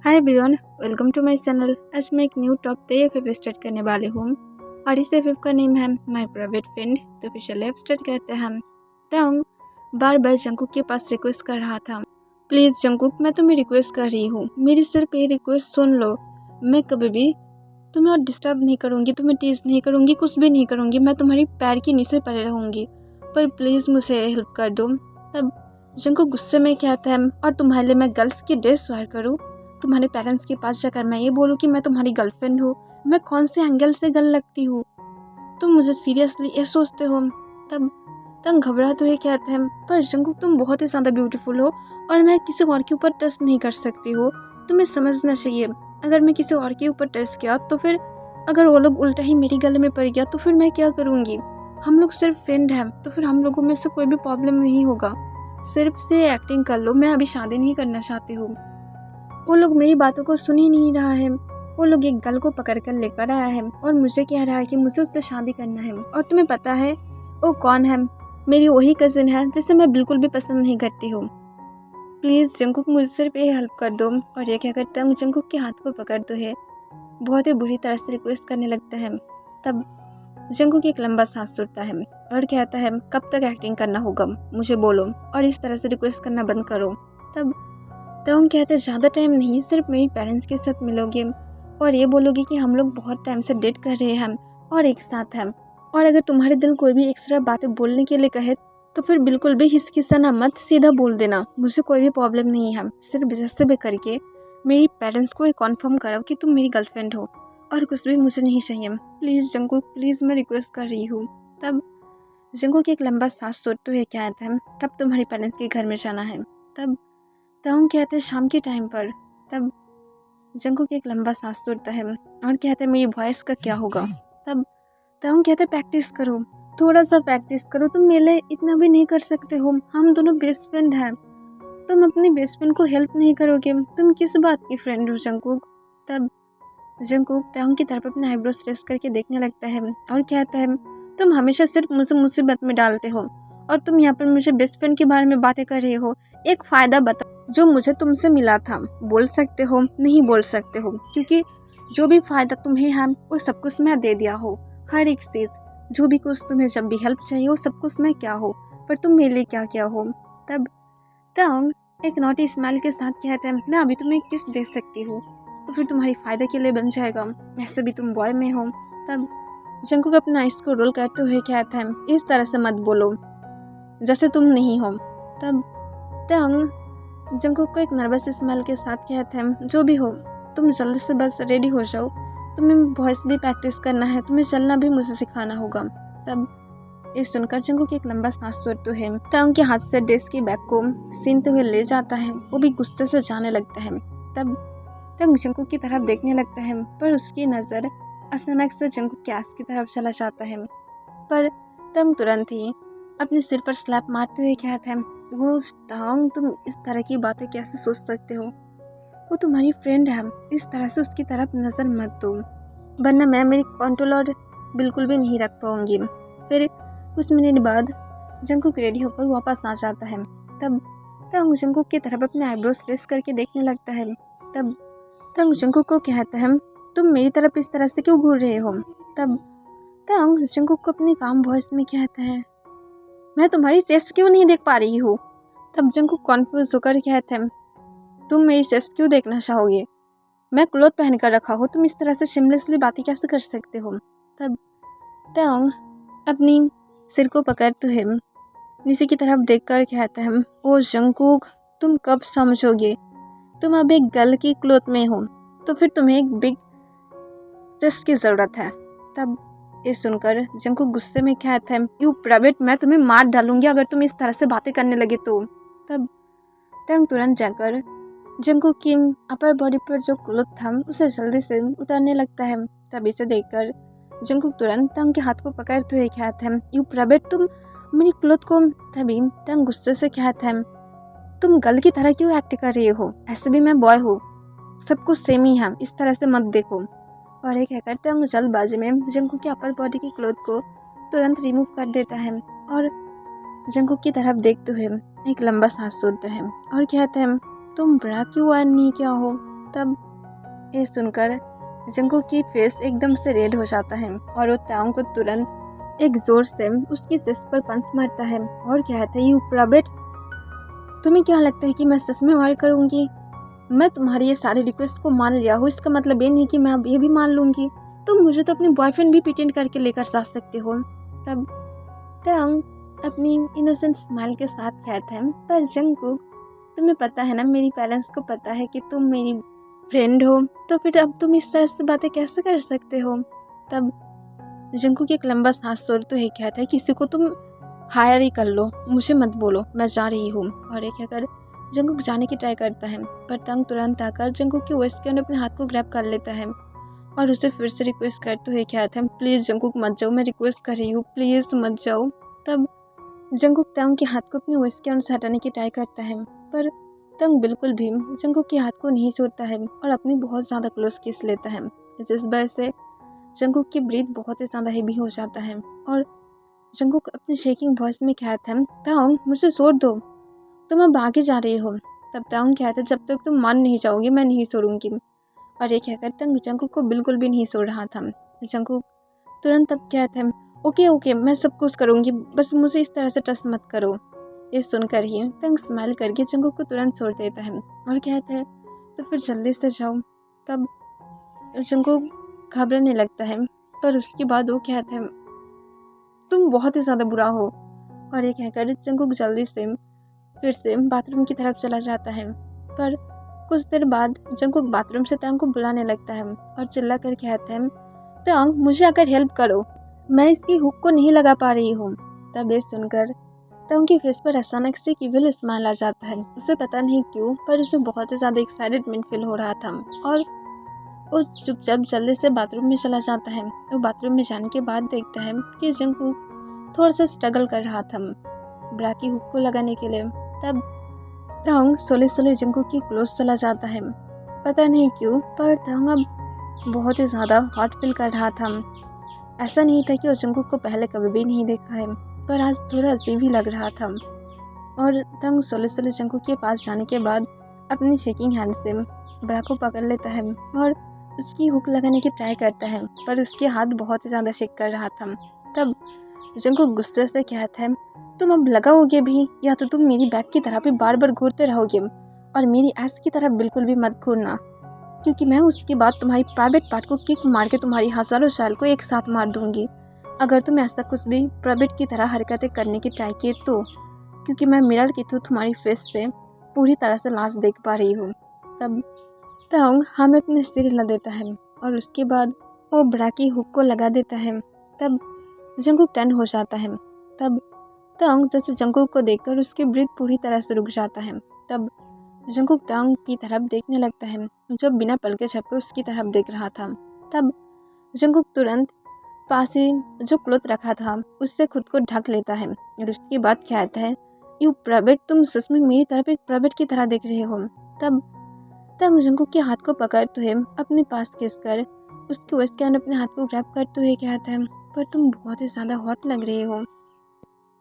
Hi everyone, welcome to my channel. आज मैं एक न्यू टॉप एफ स्टार्ट करने वाली हूँ और इस एफ का नेम है माय प्राइवेट फ्रेंड। तो फिर चलिए अब स्टार्ट करते हैं। तो बार बार जंकुक के पास रिक्वेस्ट कर रहा था, प्लीज़ जंकुक मैं तुम्हें रिक्वेस्ट कर रही हूँ, मेरी सिर्फ ये रिक्वेस्ट सुन लो। मैं कभी भी तुम्हें और डिस्टर्ब नहीं करूँगी, तुम्हें टीज नहीं करूँगी, कुछ भी नहीं करूँगी। मैं तुम्हारी पैर के नीचे पड़े रहूँगी, पर प्लीज़ मुझे हेल्प कर दो। तब जंकुक गुस्से में कहता है, और तुम्हारे लिए मैं गर्ल्स की ड्रेस वेयर करूँ? तुम्हारे पेरेंट्स के पास जाकर मैं ये बोलूँ कि मैं तुम्हारी गर्लफ्रेंड हूँ? मैं कौन से एंगल से गर्ल लगती हूँ? तुम मुझे सीरियसली ये सोचते हो? तब तब घबराते हुए कहते हैं, पर जंकुक तुम बहुत ही ज़्यादा ब्यूटीफुल हो और मैं किसी और के ऊपर टच नहीं कर सकती हूँ। तुम्हें समझना चाहिए, अगर मैं किसी और के ऊपर टच किया तो फिर अगर वो लोग उल्टा ही मेरी गले में पड़ गया तो फिर मैं क्या करूँगी? हम लोग सिर्फ फ्रेंड हैं, तो फिर हम लोगों में से कोई भी प्रॉब्लम नहीं होगा। सिर्फ से एक्टिंग कर लो, मैं अभी शादी नहीं करना चाहती हूँ। वो लोग मेरी बातों को सुन ही नहीं रहा है। वो लोग एक गर्ल को पकड़ कर लेकर आया है और मुझे कह रहा है कि मुझे उससे शादी करना है। और तुम्हें पता है वो कौन है? मेरी वही कजिन है जिसे मैं बिल्कुल भी पसंद नहीं करती हूँ। प्लीज़ जंकुक मुझे सिर्फ ये हेल्प कर दो। और ये क्या करता है, जंकुक के हाथ को पकड़ते हुए बहुत ही बुरी तरह से रिक्वेस्ट करने लगता है। तब जंकुक एक लंबा सांस छोड़ता है और कहता है, कब तक एक्टिंग करना होगा, मुझे बोलो और इस तरह से रिक्वेस्ट करना बंद करो। तब हम कहते हैं, ज़्यादा टाइम नहीं, सिर्फ मेरी पेरेंट्स के साथ मिलोगे और ये बोलोगे कि हम लोग बहुत टाइम से डेट कर रहे हैं और एक साथ हैं। और अगर तुम्हारे दिल कोई भी एक्स्ट्रा बातें बोलने के लिए कहे तो फिर बिल्कुल भी हिचकिचाना मत, सीधा बोल देना, मुझे कोई भी प्रॉब्लम नहीं है। सिर्फ जैसे भी करके मेरी पेरेंट्स को ये कॉन्फर्म कराओ कि तुम मेरी गर्लफ्रेंड हो और कुछ भी मुझे नहीं चाहिए। प्लीज़ जंकुक, प्लीज़ मैं रिक्वेस्ट कर रही हूँ। तब जंकुक एक लंबा सांस छोड़ते हुए कहता है, कब तुम्हारे पेरेंट्स के घर में जाना है? तब हम कहते हैं, शाम के टाइम पर। तब जंकुक एक लंबा सांस छोड़ता है और कहते हैं, मेरी वॉइस का क्या होगा? तब हम कहते हैं, प्रैक्टिस करो, थोड़ा सा प्रैक्टिस करो, तुम मेरे लिए इतना भी नहीं कर सकते हो? हम दोनों बेस्ट फ्रेंड हैं, तुम अपनी बेस्ट फ्रेंड को हेल्प नहीं करोगे? तुम किस बात की फ्रेंड हो जंकुक? तब जंकुक तांग की तरफ अपने आईब्रोज रेस करके देखने लगता है और कहता है, तुम हमेशा सिर्फ मुझे मुसीबत में डालते हो और तुम यहाँ पर मुझे बेस्ट फ्रेंड के बारे में बातें कर रहे हो। एक फ़ायदा बताओ जो मुझे तुमसे मिला था। बोल सकते हो? नहीं बोल सकते हो, क्योंकि जो भी फ़ायदा तुम्हें है वो सब कुछ मैं दे दिया हो। हर एक चीज़, जो भी कुछ तुम्हें जब भी हेल्प चाहिए वो सब कुछ मैं क्या हो, पर तुम मेरे लिए क्या क्या हो? तब तांग एक नोटी स्माइल के साथ कहते हैं, मैं अभी तुम्हें किस दे सकती हूँ तो फिर तुम्हारी फ़ायदे के लिए बन जाएगा, ऐसे भी तुम बॉय में हो। तब जंकुक अपना आइस को रोल करते हुए कहते हैं, इस तरह से मत बोलो जैसे तुम नहीं हो। तब तांग जंकुक को एक नर्वस स्मेल के साथ कहते हैं, जो भी हो तुम जल्दी से बस रेडी हो जाओ, तुम्हें वॉइस भी प्रैक्टिस करना है, तुम्हें चलना भी मुझे सिखाना होगा। तब ये सुनकर जंकुक एक लंबा सांस छोड़ते हुए तांग के हाथ से ड्रेस की बैग को सीनते हुए ले जाता है। वो भी गुस्से से जाने लगता है। तब तांग जंकुक की तरफ देखने लगता है, पर उसकी नज़र अचानक से जंकुक के आस की तरफ चला जाता है। पर तांग तुरंत ही अपने सिर पर स्लैप मारते हुए कहता है, वो तांग, तुम इस तरह की बातें कैसे सोच सकते हो? वो तुम्हारी फ्रेंड है, इस तरह से उसकी तरफ नज़र मत दो, वरना मैं मेरी कंट्रोल बिल्कुल भी नहीं रख पाऊंगी। फिर कुछ मिनट बाद जंकुक रेडी होकर वापस आ जाता है। तब तांग जंकुक की तरफ अपने आईब्रोज रेस करके देखने लगता है। तब तांग जंकुक को कहता है, तुम मेरी तरफ इस तरह से क्यों घूर रहे हो? तब तांग जंकुक को अपनी काम वॉइस में कहता है, मैं तुम्हारी चेस्ट क्यों नहीं देख पा रही हूँ? तब जंकुक कॉन्फ्यूज होकर कहते हैं, तुम मेरी चेस्ट क्यों देखना चाहोगे? मैं क्लोथ पहन कर रखा हो, तुम इस तरह से शिमलेसली बातें कैसे कर सकते हो? तब तांग अपनी सिर को पकड़ते हुए नीचे की तरफ देखकर कहता है, ओ जंकुक, तुम कब समझोगे? तुम अब एक गर्ल की क्लोथ में हो, तो फिर तुम्हें एक बिग चेस्ट की ज़रूरत है। तब ये सुनकर जंकुक गुस्से में कहता है, यू प्राइवेट, मैं तुम्हें मार डालूंगी अगर तुम इस तरह से बातें करने लगे तो। तब तांग तुरंत जाकर जंकुक की अपर बॉडी पर जो क्लोथ था उसे जल्दी से उतारने लगता है। तब इसे देखकर जंकुक तुरंत तांग के हाथ को पकड़ते हुए कहता है, यू प्राइवेट, तुम मेरी क्लोथ को। तभी तांग गुस्से से कहता है, तुम गर्ल की तरह क्यों एक्ट कर रही हो? ऐसे भी मैं बॉय हूँ, सब कुछ सेम ही है, इस तरह से मत देखो। और एक कहकर तांग जल्दबाजी में जंकुक की अपर बॉडी की क्लोथ को तुरंत रिमूव कर देता है और जंकुक की तरफ देखते हुए एक लंबा सांस छोड़ता है और कहता है, तुम बड़ा क्यों वार नहीं क्या हो? तब ये सुनकर जंगकुक की फेस एकदम से रेड हो जाता है और वो तांग को तुरंत एक जोर से उसकी चेस्ट पर पंच मारता है और कहता है, यू प्रॉबिट, तुम्हें क्या लगता है कि मैं सच में वार करूंगी? मैं तुम्हारी ये सारे रिक्वेस्ट को मान लिया हूँ, इसका मतलब ये नहीं कि मैं अब ये भी मान लूंगी। तुम मुझे तो अपने बॉयफ्रेंड भी प्रिटेंड करके लेकर जा सकते हो। तब तांग अपनी इनोसेंट स्माइल के साथ कहता है, पर जंगकुक, तुम्हें पता है ना, मेरी पेरेंट्स को पता है कि तुम मेरी फ्रेंड हो, तो फिर अब तुम इस तरह से बातें कैसे कर सकते हो? तब जंगकुक एक लंबा सांस छोड़ते हुए कहता है, किसी को तुम हायर ही कर लो, मुझे मत बोलो, मैं जा रही हूँ। और एक कहकर जंगकुक जाने की ट्राई करता है, पर तांग तुरंत आकर जंगकुक के वेस्ट के अंदर अपने हाथ को ग्रैब कर लेता है और उसे फिर से रिक्वेस्ट करते हुए कहता है, प्लीज़ जंगकुक मत जाओ, मैं रिक्वेस्ट कर रही हूँ, प्लीज़ मत जाओ। तब जंगकुक तांग के हाथ को अपने वेस्ट के अंदर से हटाने की ट्राई करता है, पर तांग बिल्कुल भी जंगकुक के हाथ को नहीं छोड़ता है और अपनी बहुत ज़्यादा क्लोज किस लेता है, जिस वजह से जंगकुक की ब्रीथ बहुत ही ज़्यादा हेवी हो जाता है और जंगकुक अपनी शेकिंग वॉइस में कहता है, तांग मुझे छोड़ दो, तुम अब आगे जा रही हो। तब तांग कहता है, जब तक तुम मान नहीं जाओगी मैं नहीं छोड़ूंगी। और ये कहकर तांग जंगकुक को बिल्कुल भी नहीं छोड़ रहा था। जंगकुक तुरंत अब कहता है, ओके ओके, मैं सब कुछ करूँगी, बस मुझे इस तरह से टच मत करो। ये सुनकर ही तांग स्माइल करके जंगकुक को तुरंत छोड़ देता है और कहता है, तो फिर जल्दी से जाओ। तब जंगकुक घबराने लगता है, पर उसके बाद वो कहता है, तुम बहुत ही ज़्यादा बुरा हो। और ये कहकर जंगकुक जल्दी से फिर से बाथरूम की तरफ चला जाता है, पर कुछ देर बाद जंगकुक बाथरूम से तांग को बुलाने लगता है और चिल्ला कर कहता है, तांग मुझे आकर हेल्प करो, मैं इसकी हुक को नहीं लगा पा रही हूँ। तब ये सुनकर तांग की फेस पर अचानक से इविल स्माइल आ जाता है। उसे पता नहीं क्यों, पर उसे बहुत ही ज़्यादा एक्साइटेडमेंट फील हो रहा था और वो चुपचाप जल्दी से बाथरूम में चला जाता है। वो बाथरूम में जाने के बाद देखता है कि जंगकुक थोड़ा सा स्ट्रगल कर रहा था ब्रा की हुक को लगाने के लिए। तब तांग सोले सोले जंगकुक की क्लोज चला जाता है। पता नहीं क्यों, पर तांग अब बहुत ही ज़्यादा हॉट फील कर रहा था। ऐसा नहीं था कि वो जंगकुक को पहले कभी भी नहीं देखा है, पर आज थोड़ा अजीब ही लग रहा था। और तांग सोले सोले जंगकुक के पास जाने के बाद अपनी शेकिंग हैंड से ब्रा को पकड़ लेता है और उसकी हुक लगाने की ट्राई करता है, पर उसके हाथ बहुत ही ज़्यादा शेक कर रहा था। तब जंगकुक गुस्से से कहता है, तुम अब लगाओगे भी, या तो तुम मेरी बैक की तरह भी बार बार घूरते रहोगे और मेरी ऐस की तरफ बिल्कुल भी मत घूरना, क्योंकि मैं उसके बाद तुम्हारी प्राइवेट पार्ट को किक मार के तुम्हारी हज़ारों शैल को एक साथ मार दूंगी, अगर तुम ऐसा कुछ भी प्राइवेट की तरह हरकतें करने की ट्राई किए तो, क्योंकि मैं मिरर के थ्रू तुम्हारी फेस से पूरी तरह से लाश देख पा रही हूँ। तब तांग हमें अपने सिर हिला देता है और उसके बाद वो ब्रा की हुक को लगा देता है। तब जंगकुक टर्न हो जाता है। तब तांग जैसे जंगकुक को देखकर उसकी ब्रीथ पूरी तरह से रुक जाता है। तब जंगकुक तांग की तरफ देखने लगता है, जो बिना पल के झपके उसकी तरफ देख रहा था। तब जंगकुक तुरंत पास ही जो क्लोथ रखा था उससे खुद को ढक लेता है और उसके बाद कहता है, यू प्रॉबिट, तुम सच में मेरी तरफ एक प्रॉबिट की तरह देख रहे हो। तब जंगकुक के हाथ को पकड़ते हुए अपने पास खींचकर उसके वेस्ट के अंदर अपने हाथ को ग्रैब करते हुए कहता है, पर तुम बहुत ही ज़्यादा हॉट लग रहे हो,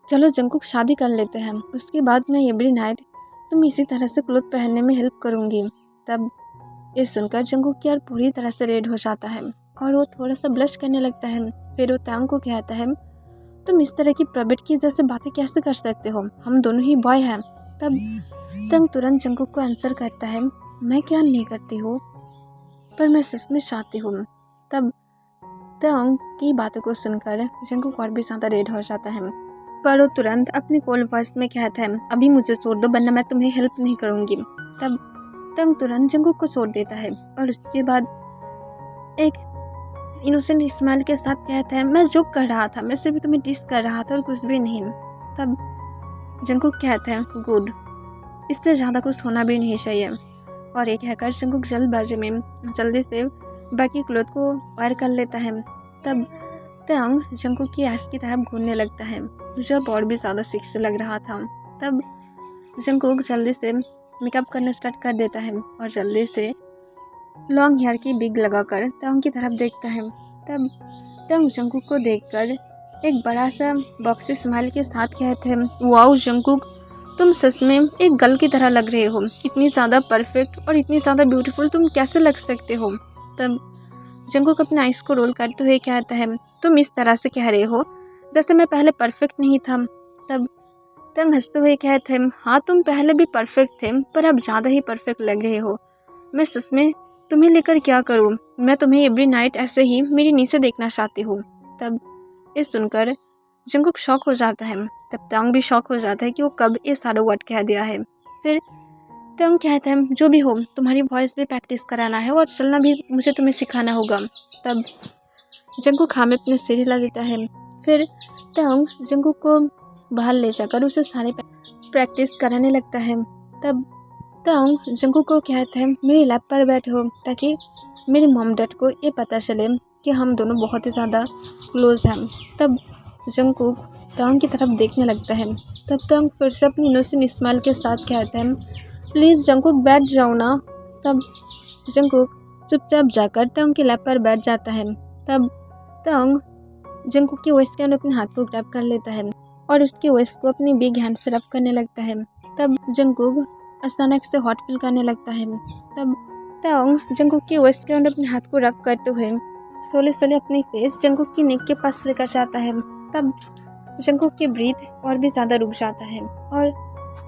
चलो जंगकुक शादी कर लेते हैं, उसके बाद मैं एवरी नाइट तुम इसी तरह से क्लोथ पहनने में हेल्प करूँगी। तब ये सुनकर जंगकुक की यार पूरी तरह से रेड हो जाता है और वो थोड़ा सा ब्लश करने लगता है। फिर वो तांग को कहता है, तुम इस तरह की प्रॉबिट की जैसे बातें कैसे कर सकते हो, हम दोनों ही बॉय हैं। तब तांग तुरंत जंगकुक को आंसर करता है, मैं क्या नहीं करती हूँ, पर मैं सच में चाहती हूँ। तब तांग की बातों को सुनकर जंगकुक और भी ज़्यादा रेड हो जाता है, पर वो तुरंत अपनी कोल्ड वॉइस में कहता है, अभी मुझे छोड़ दो वरना मैं तुम्हें हेल्प नहीं करूँगी। तब तांग तुरंत जंगकुक को छोड़ देता है और उसके बाद एक इनोसेंट स्माइल के साथ कहता है, मैं जोक कर रहा था, मैं सिर्फ तुम्हें डिस कर रहा था और कुछ भी नहीं। तब जंगकुक कहता है, गुड, इससे ज़्यादा कुछ होना भी नहीं चाहिए। और एक कहकर जंगकुक जल्दबाजी में जल्दी से बाकी क्लोथ को वायर कर लेता है। तब तांग जंगकुक की आस की तरफ घूरने लगता है, जो अब और भी ज़्यादा सेक्सी लग रहा था। तब जंगकुक जल्दी से मेकअप करना स्टार्ट कर देता है और जल्दी से लॉन्ग हेयर की बिग लगाकर तांग की तरफ देखता है। तब तांग जंगकुक को देखकर एक बड़ा सा बॉक्सी स्माइल के साथ कहते हैं, वाओ जंगकुक, तुम सच में एक गर्ल की तरह लग रहे हो, इतनी ज़्यादा परफेक्ट और इतनी ज़्यादा ब्यूटीफुल तुम कैसे लग सकते हो। तब जंगकुक अपने आइस को रोल करते हुए कहता है, तुम इस तरह से कह रहे हो जैसे मैं पहले परफेक्ट नहीं था। तब तंग हंसते हुए कहते हैं, हाँ तुम पहले भी परफेक्ट थे पर अब ज़्यादा ही परफेक्ट लग रहे हो। मैं सच में तुम्हें लेकर क्या करूँ, मैं तुम्हें एवरी नाइट ऐसे ही मेरी नीचे देखना चाहती हूँ। तब ये सुनकर जंगकुक शॉक हो जाता है। तब तंग भी शॉक हो जाता है कि वो कब ये सारा वर्ड कह दिया है। फिर तंग कहता है, जो भी हो तुम्हारी वॉइस भी प्रैक्टिस कराना है और चलना भी मुझे तुम्हें सिखाना होगा। तब जंगकुक हाँ में अपने सिर हिला देता है। फिर तंग जंगकुक को बाहर ले जाकर उसे सारे प्रैक्टिस कराने लगता है। तब तंग जंगकुक को कहता है, मेरी लैप पर बैठो ताकि मेरी मॉम डैड को ये पता चले कि हम दोनों बहुत ही ज़्यादा क्लोज हैं। तब जंगकुक तंग की तरफ देखने लगता है। तब तंग फिर से अपनी इनोसेंट स्माइल के साथ कहता है, प्लीज़ जंगकुक बैठ जाओ ना। तब जंगकुक चुपचाप जाकर तंग की लैप पर बैठ जाता है। तब तंग जंगकुक की वेस्ट के अंदर अपने हाथ को ग्रैब कर लेता है और उसकी वेस्ट को अपनी बिग हैंड से रफ करने लगता है। तब जंगकुक अचानक से हॉट फील करने लगता है। तब तंग जंगकुक की वेस्ट के अंदर अपने हाथ को रफ करते हुए सोले सोले अपनी फेस जंगकुक की नेक के पास लेकर जाता है। तब जंगकुक की ब्रीथ और भी ज़्यादा रुक जाता है और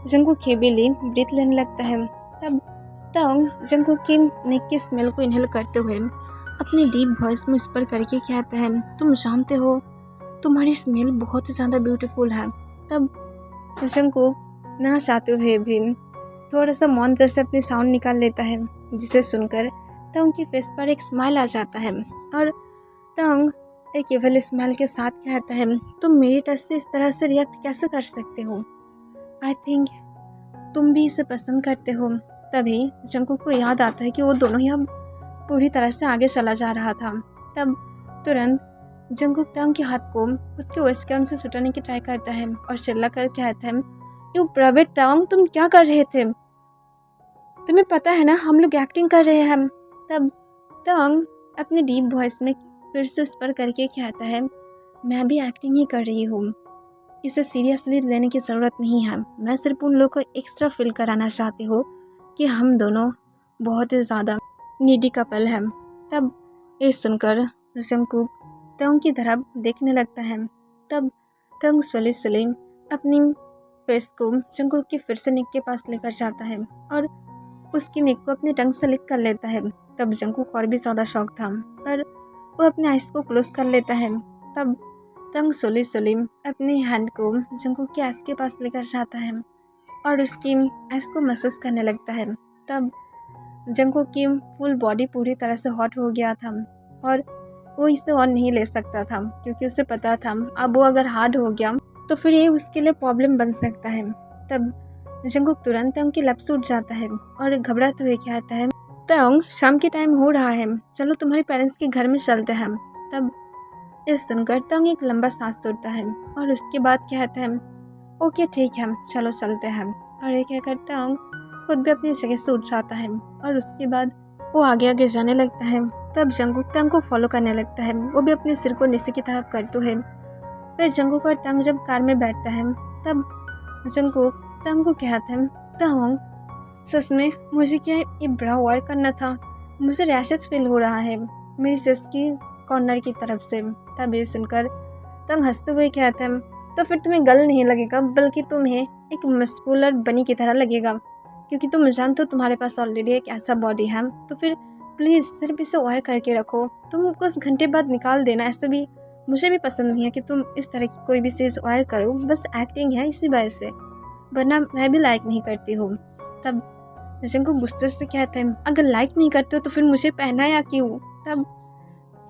जंगकुक हेवीली ब्रीथ लेने लगता है। तब तंग जंगकुक की नेक की स्मेल को इनहेल करते हुए अपनी डीप वॉइस में विस्पर करके कहता है, तुम जानते हो तुम्हारी स्मेल बहुत ही ज़्यादा ब्यूटीफुल है। तब जंगकुक ना चाहते हुए भी थोड़ा सा मौन जैसे अपनी साउंड निकाल लेता है, जिसे सुनकर तंग की फेस पर एक स्माइल आ जाता है और तंग एक एवल स्माइल के साथ कहता है, तुम मेरी टच से इस तरह से रिएक्ट कैसे कर सकते हो। आई थिंक तुम भी इसे पसंद करते हो। तभी जंगकुक को याद आता है कि वो दोनों ही अब पूरी तरह से आगे चला जा रहा था। तब तुरंत जंगकुक तंग के हाथ को खुद के वेस्टर्न से छुटाने की ट्राई करता है और चिल्ला कर कहता है, यू प्राइवेट तंग, तुम क्या कर रहे थे, तुम्हें पता है ना हम लोग एक्टिंग कर रहे हैं। तब तंग अपने डीप वॉइस में फिर से उस पर करके कहता है, मैं भी एक्टिंग ही कर रही हूँ, इसे सीरियसली लेने की ज़रूरत नहीं है, मैं सिर्फ उन लोगों को एक्स्ट्रा फील कराना चाहती हूँ कि हम दोनों बहुत ही ज़्यादा नीडी कपल हैं। तब ये सुनकर जंगकुक तंग की तरफ देखने लगता है। तब तंग स्लोली स्लोली अपनी फेस को जंगकुक की फिर से नेक के पास लेकर जाता है और उसकी नेक को अपने टंग से लिक कर लेता है। तब जंगकुक और भी ज़्यादा शौक था पर वो अपने आइस को क्लोज कर लेता है। तब तंग स्लोली स्लोली अपनी हैंड को जंगकुक के आइस के पास लेकर जाता है और उसकी आइस को मसाज करने लगता है। तब जंगकुक की फुल बॉडी पूरी तरह से हॉट हो गया था और वो इसे और नहीं ले सकता था क्योंकि उसे पता था अब वो अगर हार्ड हो गया तो फिर ये उसके लिए प्रॉब्लम बन सकता है। तब जंगकुक तुरंत तंग की लप से उठ जाता है और घबराते हुए कहता है, तंग शाम के टाइम हो रहा है, चलो तुम्हारे पेरेंट्स के घर में चलते हैं। तब ये सुनकर तंग एक लंबा सांस छोड़ता है और उसके बाद कहता है, ओके ठीक है चलो चलते हैं। और ये कहकर तंग खुद भी अपनी जगह से उठ जाता है और उसके बाद वो आगे आगे जाने लगता है। तब जंगकुक तंग को फॉलो करने लगता है, वो भी अपने सिर को नीचे की तरफ करते हुए। फिर जंगकुक और तंग जब कार में बैठता है तब जंगकुक तंग को कहता है, तंग सच में मुझे क्या ये ब्रा वॉर करना था, मुझे रैशेस फील हो रहा है मेरी चेस्ट की कॉर्नर की तरफ से। तब ये सुनकर तंग हंसते हुए कहता है, तो फिर तुम्हें गर्ल नहीं लगेगा बल्कि तुम्हें एक मस्कुलर बनी की तरह लगेगा क्योंकि तुम जानते हो तुम्हारे पास ऑलरेडी एक ऐसा बॉडी है। तो फिर प्लीज़ सिर्फ इसे वायर करके रखो, तुम कुछ घंटे बाद निकाल देना, ऐसे भी मुझे भी पसंद नहीं है कि तुम इस तरह की कोई भी चीज़ वायर करो, बस एक्टिंग है इसी वजह से, वरना मैं भी लाइक नहीं करती हूँ। तब जंगकुक गुस्से से कहते हैं, अगर लाइक नहीं करते हो तो फिर मुझे पहनाया क्यों। तब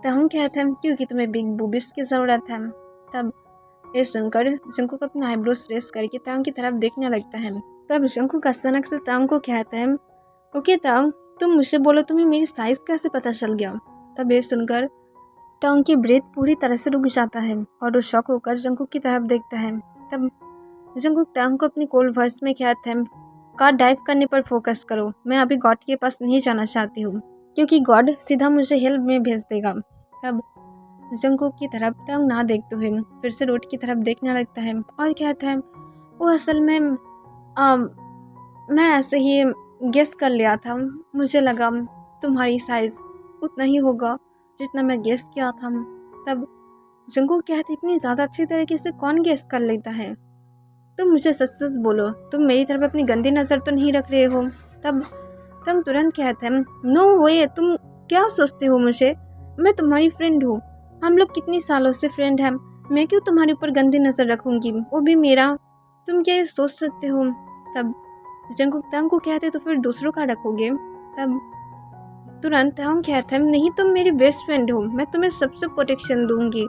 हम कहते हैं क्योंकि तुम्हें बिग बूबिस की ज़रूरत है। तब ये सुनकर जंगकुक अपना आईब्रोज रेस करके तंग की तरफ देखने लगता है। तब जंगकुक अचानक से तंग को कहते हैं, ओके तंग तुम मुझे बोलो तुम्हें मेरी साइज़ कैसे पता चल गया। तब ये सुनकर तंग की ब्रेथ पूरी तरह से रुक जाता है और वो शॉक होकर जंगकुक की तरफ देखता है। तब जंगकुक तंग को अपनी कोल्ड वॉइस में कहते हैं, कार ड्राइव करने पर फोकस करो, मैं अभी गॉड के पास नहीं जाना चाहती हूँ क्योंकि गॉड सीधा मुझे हेल्प में भेज देगा। तब जंगकुक की तरफ तंग ना देखते हुए फिर से रोड की तरफ देखने लगता है और कहता है, वो असल में अम, मैं ऐसे ही गेस कर लिया था। मुझे लगा तुम्हारी साइज़ उतना ही होगा जितना मैं गेस किया था। तब जंगकुक कहते इतनी ज़्यादा अच्छी तरीके से कौन गेस कर लेता है? तुम मुझे सच सच बोलो, तुम मेरी तरफ अपनी गंदी नज़र तो नहीं रख रहे हो? तब तुम तुरंत कहते हैं नो वे, तुम क्या सोचते हो मुझे? मैं तुम्हारी फ्रेंड हूँ, हम लोग कितनी सालों से फ्रेंड हैं। मैं क्यों तुम्हारे ऊपर गंदी नज़र रखूँगी, वो भी मेरा? तुम क्या ये सोच सकते हो? तब जंगकुक तंग को कहते तो फिर दूसरों का रखोगे? तब तुरंत तंग कहते हैं नहीं, तुम मेरी बेस्ट फ्रेंड हो, मैं तुम्हें सबसे प्रोटेक्शन दूंगी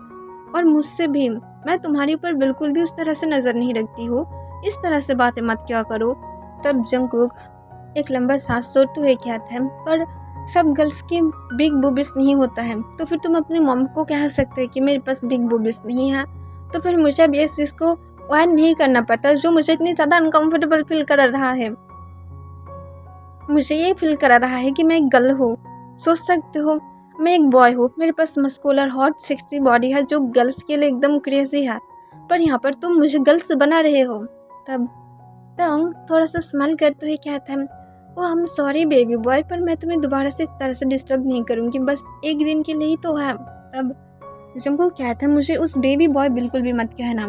और मुझसे भी। मैं तुम्हारे ऊपर बिल्कुल भी उस तरह से नज़र नहीं रखती हूँ, इस तरह से बातें मत क्या करो। तब जंगकुक एक लंबा सांस छोड़ते हुए कहते हैं पर सब गर्ल्स की बिग बूबिस नहीं होता है, तो फिर तुम अपनी मॉम को कह सकते हैं कि मेरे पास बिग बूबिस नहीं है, तो फिर मुझे अब इस चीज़ को अवॉइड नहीं करना पड़ता जो मुझे इतनी ज़्यादा अनकम्फर्टेबल फील कर रहा है। मुझे ये फील करा रहा है कि मैं एक गर्ल हूँ। सोच सकते हो मैं एक बॉय हूँ, मेरे पास मस्कुलर हॉट सेक्सी बॉडी है जो गर्ल्स के लिए एकदम क्रेजी है, पर यहाँ पर तुम मुझे गर्ल्स बना रहे हो। तब तंग थोड़ा सा स्माइल करते हुए कहता है oh I am sorry baby boy, पर मैं तुम्हें दोबारा से इस तरह से डिस्टर्ब नहीं करूँगी, बस एक दिन के लिए ही तो है। तब जंगकुक कहता है मुझे उस बेबी बॉय बिल्कुल भी मत कहना,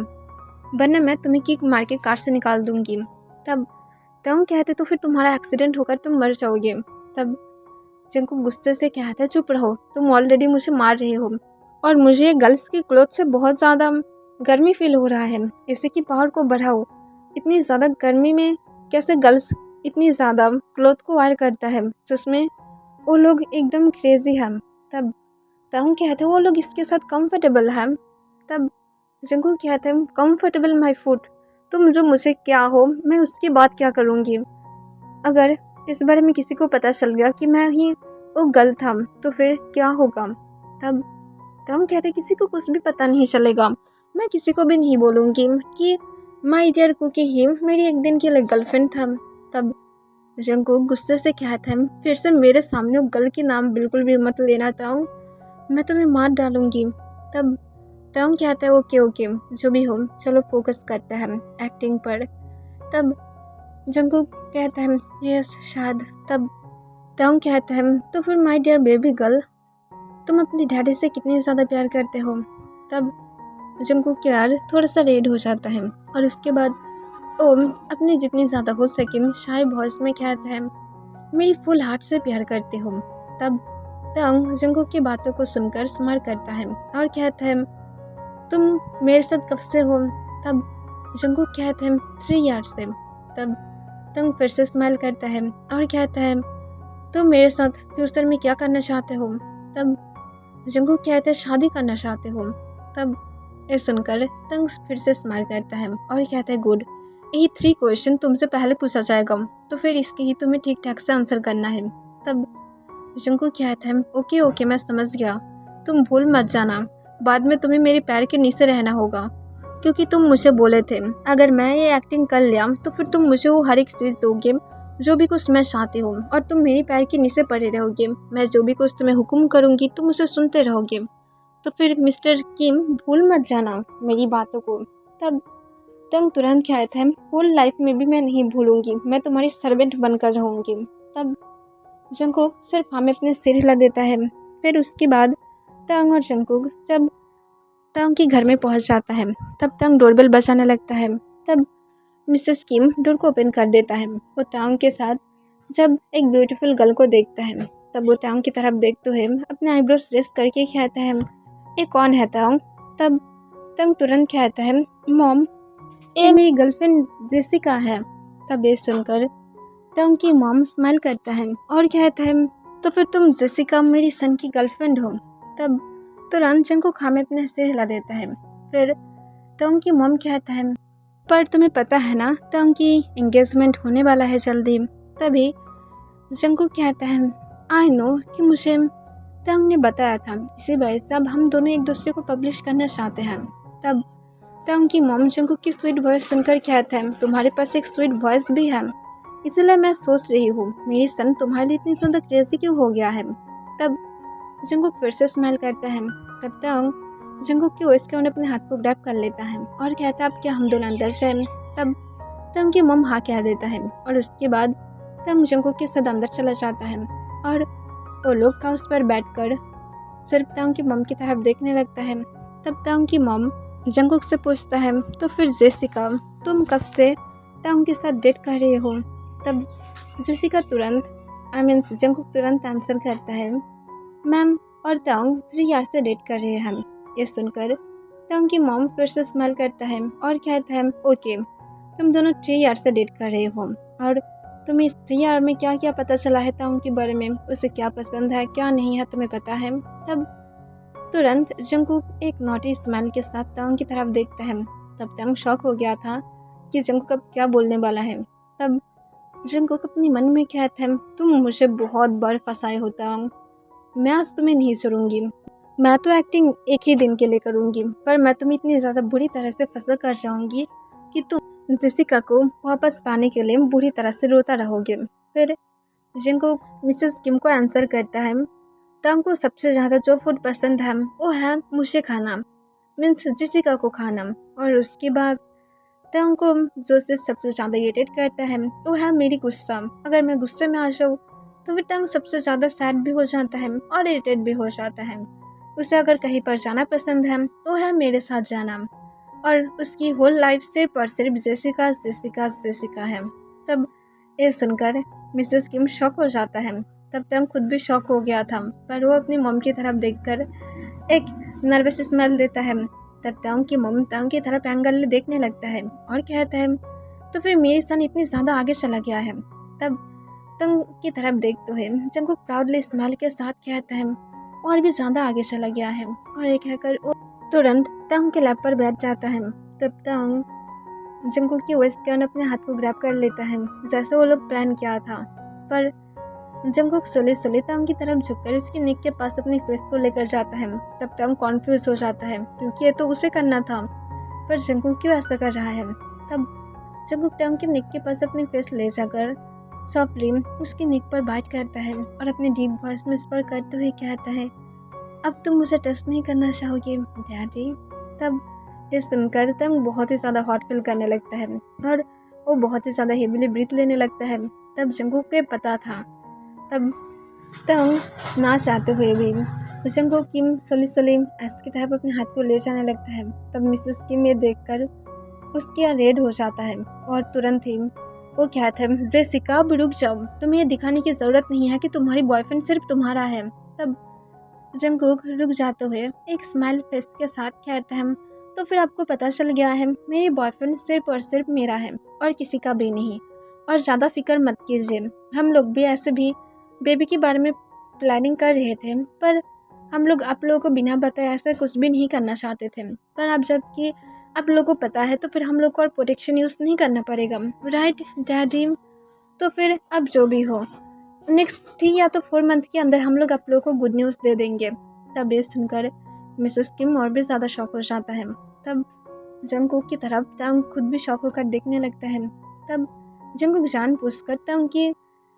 वरना मैं तुम्हें किक मार के कार से निकाल दूंगी। तब तंग कहते तो फिर तुम्हारा एक्सीडेंट होकर तुम मर जाओगे। तब जंगकुक गुस्से से कहता है चुप रहो, तुम ऑलरेडी मुझे मार रहे हो और मुझे गर्ल्स की क्लोथ से बहुत ज़्यादा गर्मी फील हो रहा है, इसी की पावर को बढ़ाओ। इतनी ज़्यादा गर्मी में कैसे गर्ल्स इतनी ज़्यादा क्लोथ को वायर करता है, सच में वो लोग एकदम क्रेजी हैं। तब तंग कहते हैं वो लोग इसके साथ कंफर्टेबल हैं। तब जंगकुक कहते हैं कंफर्टेबल माई फुट, तुम जो मुझे क्या हो मैं उसकी बात क्या करूँगी? अगर इस बारे में किसी को पता चल गया कि मैं ही वो गर्ल था तो फिर क्या होगा? तब कहते किसी को कुछ भी पता नहीं चलेगा, मैं किसी को भी नहीं बोलूँगी कि माय डियर कुकी ही मेरी एक दिन के लिए गर्लफ्रेंड था। तब जंगकुक गुस्से से कहता है फिर से मेरे सामने वो गर्ल के नाम बिल्कुल भी मत लेना ताऊं, मैं तुम्हें मार डालूंगी। तब ताऊं कहता है ओके ओके जो भी हो, चलो फोकस करते हैं एक्टिंग पर। तब जंगकुक कहता है यस शायद। तब ताऊं कहता है तो फिर माय डियर बेबी गर्ल, तुम अपने डैडी से कितनी ज़्यादा प्यार करते हो? तब जंगकुक के यार थोड़ा सा रेड हो जाता है और उसके बाद ओम अपनी जितनी ज़्यादा हो सके शाय वॉइस में कहता है मेरी फुल हार्ट से प्यार करते हो। तब तंग जंगकुक की बातों को सुनकर स्माइल करता है और कहता है तुम मेरे साथ कब से हो? तब जंगकुक कहता है 3 ईयर्स से। तब तंग फिर से स्माइल करता है और कहता है तुम मेरे साथ फ्यूचर में क्या करना चाहते हो? तब जंगकुक कहता है शादी करना चाहते हो। तब ये सुनकर तंग फिर से स्माइल करता है और कहता है गुड, यही 3 क्वेश्चन तुमसे पहले पूछा जाएगा तो फिर इसके ही तुम्हें ठीक ठाक से आंसर करना है। तब जंगकुक कहता है ओके ओके मैं समझ गया, तुम भूल मत जाना, बाद में तुम्हें मेरे पैर के नीचे रहना होगा, क्योंकि तुम मुझे बोले थे अगर मैं ये एक्टिंग कर लिया तो फिर तुम मुझे वो हर एक चीज़ दोगे जो भी कुछ मैं चाहती हूँ और तुम मेरे पैर के नीचे पड़े रहोगे, मैं जो भी कुछ तुम्हें हुक्म करूँगी तुम उसे सुनते रहोगे, तो फिर मिस्टर किम भूल मत जाना मेरी बातों को। तब तंग तुरंत कहता है होल लाइफ में भी मैं नहीं भूलूंगी, मैं तुम्हारी सर्वेंट बनकर रहूँगी। तब जंगकुक सिर्फ हमें अपने सिर हिला देता है। फिर उसके बाद तंग और जंगकुक जब तंग के घर में पहुंच जाता है तब तंग डोरबेल बजाने लगता है। तब मिसेस किम डोर को ओपन कर देता है। वो तंग के साथ जब एक ब्यूटीफुल गर्ल को देखता है तब वो तंग की तरफ देखते हुए अपने आईब्रोज रेस्ट करके कहता है ये कौन है तंग? तब तंग तुरंत कहता है मॉम ये मेरी गर्लफ्रेंड जेसिका है। तब ये सुनकर तंग की मॉम स्माइल करता है और कहता है तो फिर तुम जेसिका मेरी सन की गर्लफ्रेंड हो। तब तुरंत जंगकुक हमें अपने सिर हिला देता है। फिर तंग की मॉम कहता है पर तुम्हें पता है ना तंग की एंगेजमेंट होने वाला है जल्दी। तभी जंगकुक कहता है आई नो कि मुझे तंग ने बताया था, इसी वजह से अब हम दोनों एक दूसरे को पब्लिश करना चाहते हैं। तब तंग की मॉम जंगकुक की स्वीट वॉइस सुनकर कहता है तुम्हारे पास एक स्वीट वॉइस भी है, इसलिए मैं सोच रही हूँ मेरी सन तुम्हारे लिए इतनी ज़्यादा क्रेजी क्यों हो गया है। तब जंगकुक फिर से स्माइल करता है। तब तंग जंगकुक की वॉइस के उन्हें अपने हाथ को ग्रैब कर लेता है और कहता है अब क्या हम दोनों अंदर जाएं। तब तंग की मम हाँ कह देता है और उसके बाद तंग जंगकुक के साथ अंदर चला जाता है और वो लोग हाउस पर बैठकर सिर्फ तंग की मम की तरफ देखने लगता है। तब तंग की मम जंगकुक से पूछता है, तो फिर जेसिका तुम कब से तंग के साथ डेट कर रहे हो? तब जेसिका जंगकुक तुरंत आंसर करता है, मैम और तंग 3 ईयर से डेट कर रहे हैं हम। ये सुनकर तंग की मॉम फिर से स्माइल करता है और कहता है, ओके तुम दोनों 3 ईयर से डेट कर रहे हो और तुम्हें इस 3 ईयर में क्या क्या पता चला है तंग के बारे में, उसे क्या पसंद है क्या नहीं है तुम्हें पता है? तब तुरंत जंगकुक एक नॉटी स्माइल के साथ तंग की तरफ देखता है। तब तंग शॉक हो गया था कि जंगकुक अब क्या बोलने वाला है। तब जंगकुक अपने मन में कहता है, तुम मुझे बहुत बार फंसाए हो तंग, मैं आज तुम्हें नहीं छोड़ूंगी। मैं तो एक्टिंग एक ही दिन के लिए करूंगी, पर मैं तुम्हें इतनी ज़्यादा बुरी तरह से फंसा कर जाऊंगी कि तुम जेसिका को वापस पाने के लिए बुरी तरह से रोता रहोगे। फिर जंगकुक मिसेस किम को आंसर करता है, तंग को सबसे ज़्यादा जो फूड पसंद है वो है मुझे खाना, मीन्स जेसिका को खाना। और उसके बाद तंग को जो से सबसे ज़्यादा इरिटेट करता है वो है मेरी गुस्सा। अगर मैं गुस्से में आ जाऊँ तो फिर तंग सबसे ज़्यादा सैड भी हो जाता है और इरिटेट भी हो जाता है। उसे अगर कहीं पर जाना पसंद है वो है मेरे साथ जाना, और उसकी होल लाइफ सिर्फ और सिर्फ जेसिका जेसिका जेसिका है। तब ये सुनकर मिसेस किम शॉक हो जाता है। तब तंग खुद भी शॉक हो गया था, पर वो अपनी मॉम की तरफ देखकर एक नर्वस स्मेल देता है। तब तंग की मॉम तंग की तरफ एंगल देखने लगता है और कहता है, तो फिर मेरी सन इतनी ज़्यादा आगे चला गया है। तब तंग की तरफ देखते हुए जंगकुक प्राउडली स्माइल के साथ कहता है, और भी ज़्यादा आगे चला गया है, और एक कहकर वो तुरंत तंग के लैब पर बैठ जाता है। तब तंग जंगकुक की वेस्ट के अपने हाथ को ग्रैब कर लेता है जैसे वो लोग प्लान किया था, पर जंगकुक सोले तंग की तरफ झुककर उसकी नेक के पास अपनी फेस को लेकर जाता है। तब तंग कॉन्फ्यूज हो जाता है क्योंकि ये तो उसे करना था, पर जंगकुक क्यों ऐसा कर रहा है। तब जंगकुक तंग के नेक के पास अपनी फेस ले जाकर सॉफ्टली उसकी नेक पर बाइट करता है और अपने डीप वॉइस में उस पर करते हुए कहता है, अब तुम मुझे टच नहीं करना चाहोगे डैडी? तब ये सुनकर तंग बहुत ही ज़्यादा हॉट फील करने लगता है और वो बहुत ही ज़्यादा हेवीली ब्रीथ लेने लगता है। तब जंगकुक को पता था। तब तंग ना चाहते हुए भी जंगकुक किम सोली ऐस की तरफ अपने हाथ को ले जाने लगता है। तब मिसेस किम ये देखकर उसके रेड हो जाता है और तुरंत ही वो कहता है, जेसिका अब रुक जाओ, तुम्हें ये दिखाने की ज़रूरत नहीं है कि तुम्हारी बॉयफ्रेंड सिर्फ तुम्हारा है। तब जंगकुक रुक जाते हुए एक स्माइल फेस के साथ कहता है, तो फिर आपको पता चल गया है मेरी बॉयफ्रेंड सिर्फ और सिर्फ मेरा है और किसी का भी नहीं, और ज़्यादा फिक्र मत कीजिए। हम लोग भी ऐसे भी बेबी के बारे में प्लानिंग कर रहे थे, पर हम लोग आप लोगों को बिना बताए ऐसा कुछ भी नहीं करना चाहते थे, पर अब जबकि आप लोगों को पता है तो फिर हम लोग को और प्रोटेक्शन यूज़ नहीं करना पड़ेगा, राइट डैडी? तो फिर अब जो भी हो नेक्स्ट 3 या तो 4 मंथ के अंदर हम लोग आप लोगों को गुड न्यूज़ दे देंगे। तब ये सुनकर मिसेस किम और भी ज़्यादा शॉक हो जाता है। तब जंगकुक की तरफ तंग खुद भी शॉक होकर देखने लगता है। तब जंगकुक जानबूझकर तंग की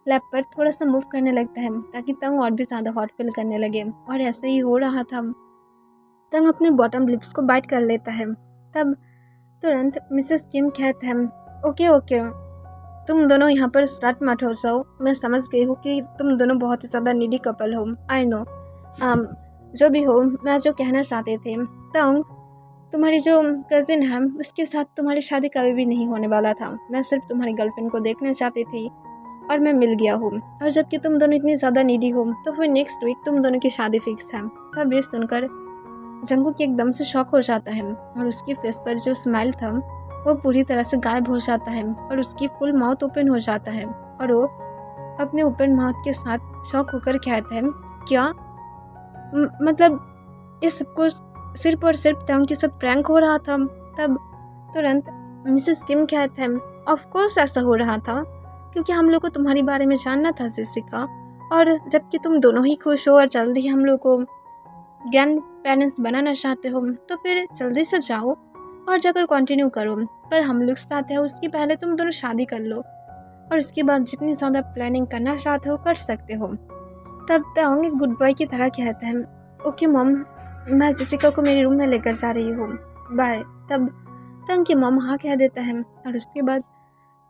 लैब पर थोड़ा सा मूव करने लगता है ताकि तंग और भी ज़्यादा हॉट फील करने लगे, और ऐसे ही हो रहा था। तंग अपने बॉटम लिप्स को बाइट कर लेता है। तब तुरंत मिसेस किम कहता है, ओके तुम दोनों यहाँ पर स्टार्ट मत हो जाओ, मैं समझ गई हूँ कि तुम दोनों बहुत ही ज़्यादा नीडी कपल हो, आई नो। जो भी हो, मैं जो कहना चाहते थे, तंग तुम्हारी जो कज़िन है उसके साथ तुम्हारी शादी कभी भी नहीं होने वाला था। मैं सिर्फ तुम्हारी गर्लफ्रेंड को देखना चाहती थी और मैं मिल गया हूँ, और जबकि तुम दोनों इतनी ज़्यादा नीडी हो तो फिर नेक्स्ट वीक तुम दोनों की शादी फिक्स है। तब ये सुनकर जंगकुक एकदम से शॉक हो जाता है और उसके फेस पर जो स्माइल था वो पूरी तरह से गायब हो जाता है और उसकी फुल माउथ ओपन हो जाता है, और वो अपने ओपन माउथ के साथ शॉक होकर कहता है, क्या मतलब ये सब कुछ सिर्फ और सिर्फ तंग के साथ प्रैंक हो रहा था? तब तुरंत मिसेस किम कहता है, ऑफ कोर्स ऐसा हो रहा था क्योंकि हम लोग को तुम्हारे बारे में जानना था जेसिका, और जबकि तुम दोनों ही खुश हो और जल्दी ही हम लोग को ग्रैंड पेरेंट्स बनाना चाहते हो तो फिर जल्दी से जाओ और जाकर कंटिन्यू करो, पर हम लोग चाहते हैं उसके पहले तुम दोनों शादी कर लो और उसके बाद जितनी ज़्यादा प्लानिंग करना चाहते हो कर सकते हो। तब तंग एक गुड बॉय की तरह कहता है, ओके मॉम, मैं जेसिका को मेरे रूम में लेकर जा रही हूँ, बाय। तब तंग की मॉम हाँ कह देता है और उसके बाद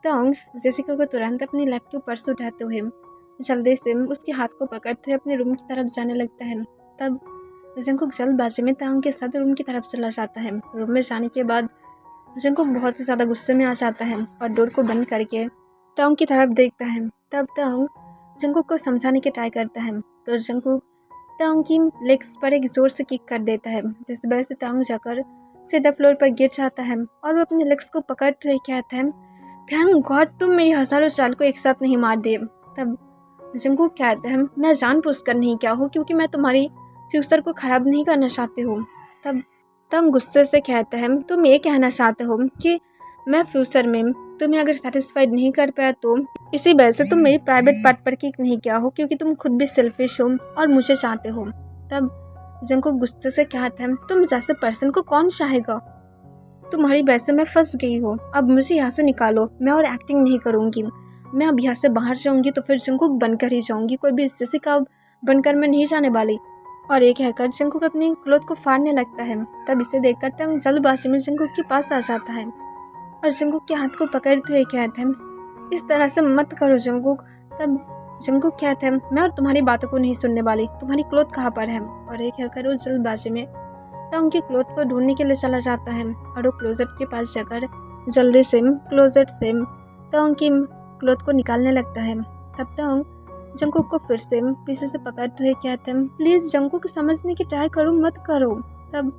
तोंग जेसिका को तुरंत अपनी लैप के ऊपर से उठाते हुए जल्दी से उसके हाथ को पकड़ते हुए अपने रूम की तरफ जाने लगता है। तब जंकुक जल्दबाजी में तांग के साथ रूम की तरफ चला जाता है। रूम में जाने के बाद जंकुक बहुत ही ज़्यादा गुस्से में आ जाता है और डोर को बंद करके तांग की तरफ देखता है। तब तांग जंकुक को समझाने की ट्राई करता है, पर जंकुक तांग की लेग्स पर एक जोर से किक कर देता है, जिस वजह से तांग जाकर सीधा फ्लोर पर गिर जाता है और वो अपने लेग्स को पकड़ते हुए कहता है, थैंक गॉड तुम मेरी हज़ारों चाल को एक साथ नहीं मार दिए। तब जंकुक कहता है, मैं जानबूझकर नहीं किया हूँ क्योंकि मैं तुम्हारी फ्यूचर को ख़राब नहीं करना चाहती हूँ। तब तंग गुस्से से कहता है, तुम ये कहना चाहते हो कि मैं फ्यूचर में तुम्हें अगर सेटिस्फाइड नहीं कर पाया तो इसी वजह से तुम मेरी प्राइवेट पार्ट पर किक नहीं किया हो क्योंकि तुम खुद भी सेल्फिश हो और मुझे चाहते हो। तब जंकुक गुस्से से कहता है, तुम जैसे पर्सन को कौन चाहेगा, तुम्हारी वजह से मैं फंस गई हो, अब मुझे यहाँ से निकालो, मैं और एक्टिंग नहीं करूँगी, मैं अब यहाँ से बाहर जाऊँगी तो फिर जंकुक बनकर ही जाऊँगी, कोई भी जेसिका बनकर मैं नहीं जाने वाली। और एक कहकर जंकुक अपनी क्लोथ को फाड़ने लगता है। तब इसे देखकर टंग जल्दबाजी में जंकुक के पास आ जाता है और जंकुक के हाथ को पकड़ते हुए कहता है, इस तरह से मत करो जंकुक। तब जंकुक कहता है, मैं और तुम्हारी बातों को नहीं सुनने वाली, तुम्हारी क्लोथ कहाँ पर है। और एक कहकर वो जल्दबाजी में टंग की क्लोथ को ढूंढने के लिए चला जाता है और वो क्लोजेट के पास जाकर जल्दी से क्लोजेट से टंग की क्लोथ को निकालने लगता है। तब टंग जंकुक को फिर से पीछे से पकड़ते हुए कहते हैं, प्लीज़ जंकुक समझने की ट्राई करो, मत करो। तब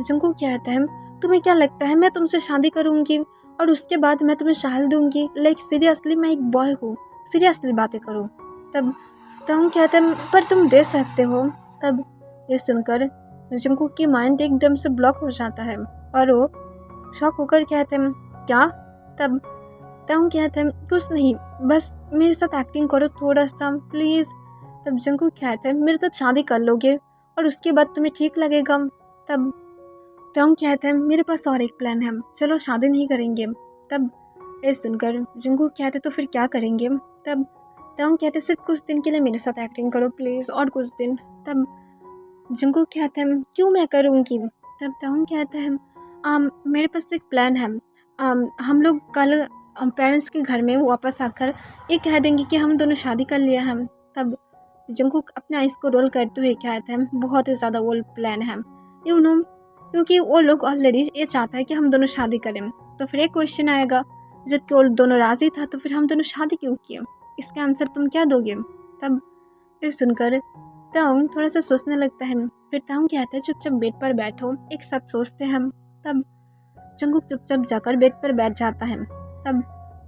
जंकुक कहता है, तुम्हें क्या लगता है मैं तुमसे शादी करूंगी और उसके बाद मैं तुम्हें शाल दूंगी, लाइक सीरियसली मैं एक बॉय हूँ, सीरियसली बातें करो। तब टंग कहता है, पर तुम दे सकते हो। तब ये सुनकर जंकुक की माइंड एकदम से ब्लॉक हो जाता है और वो शॉक होकर कहते हैं, क्या। तब टंग कहता है, कुछ नहीं, बस मेरे साथ एक्टिंग करो थोड़ा सा प्लीज़। तब जंकुक कहता है, मेरे साथ शादी कर लोगे और उसके बाद तुम्हें ठीक लगेगा। तब टंग कहता है, मेरे पास और एक प्लान है, चलो शादी नहीं करेंगे। तब ये सुनकर जंकुक कहते, तो फिर क्या करेंगे। तब टंग कहते, सिर्फ कुछ दिन के लिए मेरे साथ एक्टिंग करो प्लीज़, और कुछ दिन। तब जंकुक कहता है, क्यों मैं करूँगी। तब टंग कहता है, मेरे पास एक प्लान है, हम लोग कल पेरेंट्स के घर में वापस आकर ये कह देंगे कि हम दोनों शादी कर लिया हम। तब जंकुक अपने आइस को रोल करते हुए कहते हैं, बहुत ही ज़्यादा वो प्लान है, यू नो, क्योंकि वो लोग ऑलरेडी ये चाहता है कि हम दोनों शादी करें। तो फिर एक क्वेश्चन आएगा, जबकि वो दोनों राजी था तो फिर हम दोनों शादी क्यों किए, इसका आंसर तुम क्या दोगे। तब ये सुनकर टंग थोड़ा सा सोचने लगता है। फिर टंग कहता है, चुपचाप बेड पर बैठो, एक साथ सोचते हैं हम। तब जंकुक चुपचाप जाकर बेड पर बैठ जाता है। तब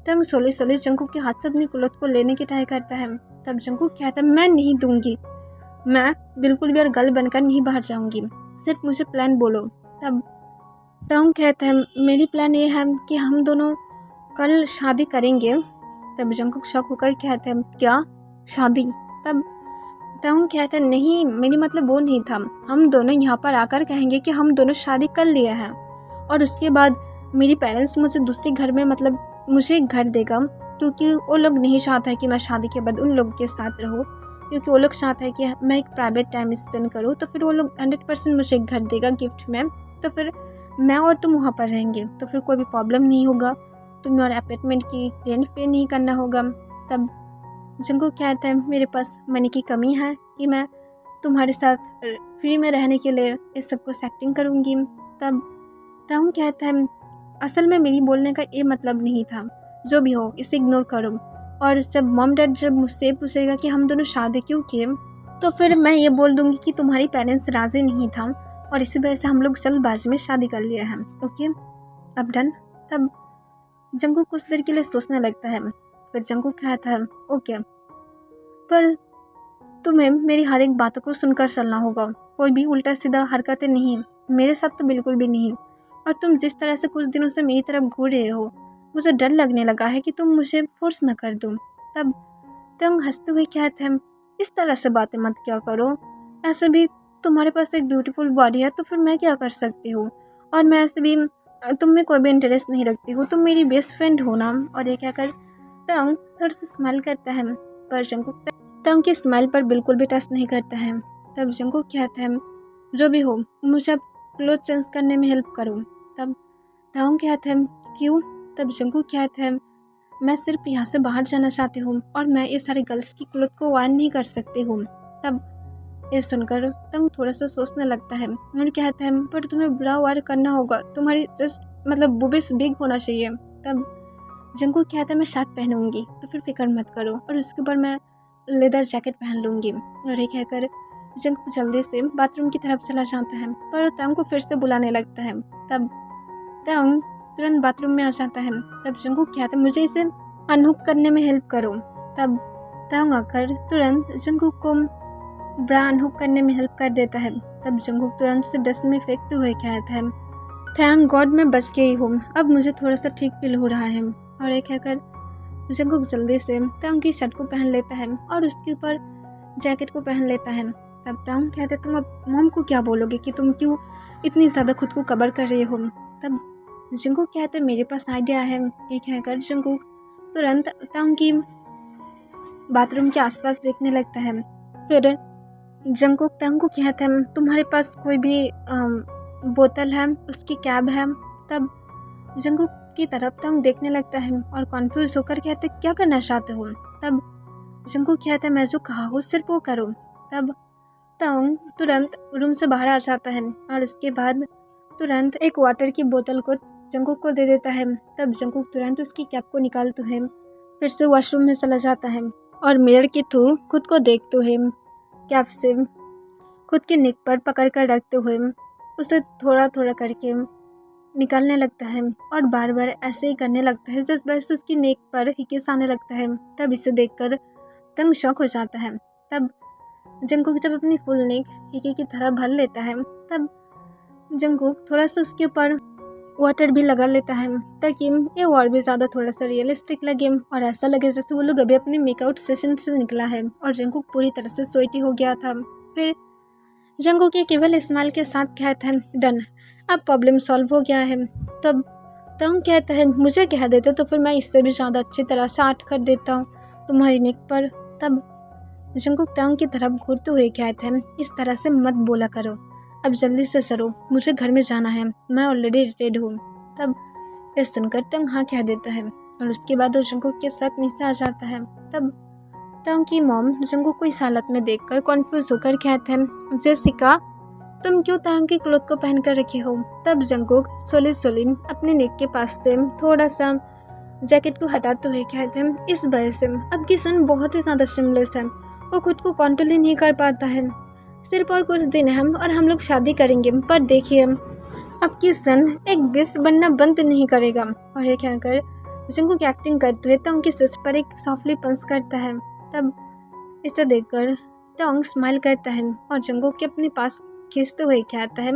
टंग सोले सोले जंकुक के हाथ से अपनी क्लोथ को लेने की ट्राई करता है। तब जंकुक कहता है, मैं नहीं दूंगी, मैं बिल्कुल भी और गल बनकर नहीं बाहर जाऊंगी, सिर्फ मुझे प्लान बोलो। तब टंग कहता है, मेरी प्लान ये है कि हम दोनों कल शादी करेंगे। तब जंकुक शॉक होकर कहता है, क्या शादी। तब टंग कहता है, नहीं मेरी मतलब वो नहीं था, हम दोनों यहाँ पर आकर कहेंगे कि हम दोनों शादी कर लिए हैं और उसके बाद मेरी पेरेंट्स मुझे दूसरे घर में, मतलब मुझे एक घर देगा, क्योंकि वो लोग नहीं चाहता है कि मैं शादी के बाद उन लोगों के साथ रहूँ, क्योंकि वो लोग चाहता है कि मैं एक प्राइवेट टाइम स्पेंड करूँ। तो फिर वो लोग 100% मुझे एक घर देगा गिफ्ट में, तो फिर मैं और तुम वहाँ पर रहेंगे, तो फिर कोई भी प्रॉब्लम नहीं होगा, तुम्हें और अपार्टमेंट की रेंट पे नहीं करना होगा। तब जंकुक कहता है, मेरे पास मनी की कमी है कि मैं तुम्हारे साथ फ्री में रहने के लिए इस सब को एक्टिंग करूँगी। तब टंग कहता है, असल में मेरी बोलने का ये मतलब नहीं था, जो भी हो इसे इग्नोर करो। और जब मॉम डैड जब मुझसे पूछेगा कि हम दोनों शादी क्यों किए, तो फिर मैं ये बोल दूंगी कि तुम्हारी पेरेंट्स राजी नहीं था और इसी वजह से हम लोग जल्दबाजी में शादी कर लिया है। ओके, अब डन। तब जंकुक कुछ देर के लिए सोचने लगता है। फिर जंकुक कहता है, ओके, पर तुम्हें मेरी हर एक बातों को सुनकर चलना होगा, कोई भी उल्टा सीधा हरकतें नहीं, मेरे साथ तो बिल्कुल भी नहीं। और तुम जिस तरह से कुछ दिनों से मेरी तरफ घूर रहे हो, मुझे डर लगने लगा है कि तुम मुझे फोर्स न कर दो। तब टंग हंसते हुए कहते हैं, इस तरह से बातें मत क्या करो, ऐसे भी तुम्हारे पास एक ब्यूटीफुल बॉडी है, तो फिर मैं क्या कर सकती हूँ, और मैं ऐसे भी तुम में कोई भी इंटरेस्ट नहीं रखती हूँ, तुम मेरी बेस्ट फ्रेंड हो ना। और ये कहकर टंग थोड़ा सा स्माइल करता है, पर जंकुक टंग की स्माइल पर बिल्कुल भी टच नहीं करता है। तब जंकुक कहता है, जो भी हो मुझे अब क्लोथ चेंज करने में हेल्प करो। तब टंग कहता है, क्यों। तब जंकुक कहता है, मैं सिर्फ यहाँ से बाहर जाना चाहती हूँ और मैं ये सारे गर्ल्स की क्लोथ को वायर नहीं कर सकती हूँ। तब ये सुनकर तंग थोड़ा सा सोचने लगता है और कहता है पर तुम्हें ब्रा वायर करना होगा, तुम्हारी जस्ट मतलब बुबिस बिग होना चाहिए। तब जंगकुक कहता है मैं शर्ट पहनूंगी तो फिर फिक्र मत करो और उसके ऊपर मैं लेदर जैकेट पहन लूँगी। और ये कहकर जंगकुक जल्दी से बाथरूम की तरफ चला जाता है पर तंग को फिर से बुलाने लगता है। तब तंग तुरंत बाथरूम में आ जाता है। तब जंगकुक कहता है मुझे इसे अनहुक करने में हेल्प करो। तब तंग आकर तुरंत जंगकुक को ब्रा अनहुक करने में हेल्प कर देता है। तब जंगकुक तुरंत उसे डस्ट में फेंकते हुए कहता है थैंक गॉड मैं बच गई हूँ, अब मुझे थोड़ा सा ठीक फील हो रहा है। और ये कहकर जंगकुक जल्दी से तंग की शर्ट को पहन लेता है और उसके ऊपर जैकेट को पहन लेता है। तब तंग कहते तुम अब मॉम को क्या बोलोगे कि तुम क्यों इतनी ज़्यादा खुद को कवर कर रही हो। तब जंगकुक कहते मेरे पास आइडिया है। ये कहकर जंगकुक तुरंत तंग की बाथरूम के आसपास देखने लगता है। फिर जंगकुक तंग को कहता है तुम्हारे पास कोई भी बोतल है, उसकी कैप है। तब जंगकुक की तरफ तंग देखने लगता है और कॉन्फ्यूज होकर कहते क्या करना चाहते हो। तब जंगकुक कहता है मैं जो कहा हूँ सिर्फ वो करो। तब तंग तुरंत रूम से बाहर आ जाता है और उसके बाद तुरंत एक वाटर की बोतल को जंगकुक को दे देता है। तब जंगकुक तुरंत उसकी कैप को निकालते हुए फिर से वॉशरूम में चला जाता है और मिरर के थ्रू खुद को देखते हुए कैप से खुद के नेक पर पकड़ कर रखते हुए उसे थोड़ा थोड़ा करके निकालने लगता है और बार बार ऐसे ही करने लगता है जिस वजह से उसकी नेक पर हिकिस आने लगता है। तब इसे देखकर तंग शॉक हो जाता है। तब जंगकुक जब अपनी फुल नेक हिकी की तरह भर लेता है तब जंगकुक थोड़ा सा उसके ऊपर वाटर भी लगा लेता है ताकि ये और भी ज़्यादा थोड़ा सा रियलिस्टिक लगे और ऐसा लगे जैसे वो लोग अभी अपने मेकआउट सेशन से निकला है और जंगकुक पूरी तरह से स्वेटी हो गया था। फिर जंगकुक के केवल स्माइल के साथ कहता है डन, अब प्रॉब्लम सॉल्व हो गया है। तब तंग कहता है मुझे कह देते तो फिर मैं इससे भी ज़्यादा अच्छी तरह से आर्ट कर देता हूँ तुम्हारी नेक पर। तब जंगकुक तंग की तरफ घूरते हुए कहता है इस तरह से मत बोला करो, अब जल्दी से सरो, मुझे घर में जाना है, मैं ऑलरेडी रेडी हूँ। तब ये सुनकर तंग हाँ कह देता है और उसके बाद वो जंगकुक के साथ नीचे आ जाता है। तब तंग की मॉम जंगकुक को इस हालत में देखकर कॉन्फ्यूज होकर कहते हैं जेसिका तुम क्यों तंग की क्लोथ को पहन कर रखे हो। तब जंगकुक सोली अपने नेक के पास से थोड़ा सा जैकेट को हटाते हुए कहते हैं इस वजह से अब की सन बहुत ही ज़्यादा शिमलेस है, वो खुद को कंट्रोल ही नहीं कर पाता है। सिर्फ और कुछ दिन और हम लोग शादी करेंगे, पर देखिए अब की सन एक बेस्ट बनना बंद नहीं करेगा। और ये कहकर जंगकुक एक्टिंग करते हुए तंग की सिर पर एक सॉफ्टली पंच करता है। तब इसे देखकर तंग स्माइल करता है और जंगकुक के अपने पास खींचते हुए कहता है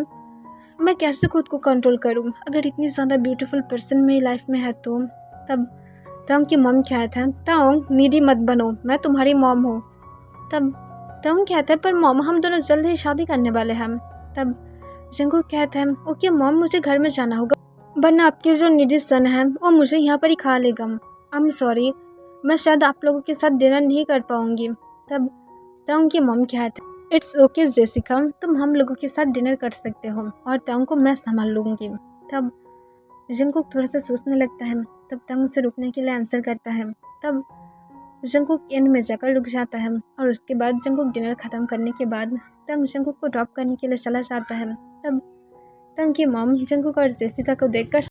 मैं कैसे खुद को कंट्रोल करूं अगर इतनी ज़्यादा ब्यूटीफुल पर्सन मेरी लाइफ में है तो। तब तंग की मॉम कहता है तंग नीडी मत बनो, मैं तुम्हारी मॉम हूँ। तब तंग कहता है पर मॉम हम दोनों जल्द ही शादी करने वाले हैं। तब जंगकुक कहता है ओके मॉम मुझे घर में जाना होगा वरना आपके जो नीडी सन है वो मुझे यहाँ पर ही खा लेगा। आई एम सॉरी, मैं शायद आप लोगों के साथ डिनर नहीं कर पाऊंगी। तब तंग की मॉम कहता है इट्स ओके जेसिका, तुम हम लोगों के साथ डिनर कर सकते हो और तंग को मैं संभाल लूँगी। तब जंगकुक थोड़ा सा सोचने लगता है। तब तंग उसे रुकने के लिए आंसर करता है। तब जंगकुक एंड में जाकर रुक जाता है और उसके बाद जंगकुक डिनर ख़त्म करने के बाद तंग जंगकुक को ड्रॉप करने के लिए चला जाता है। तब तंग की मॉम जंगकुक और जेसिका को देखकर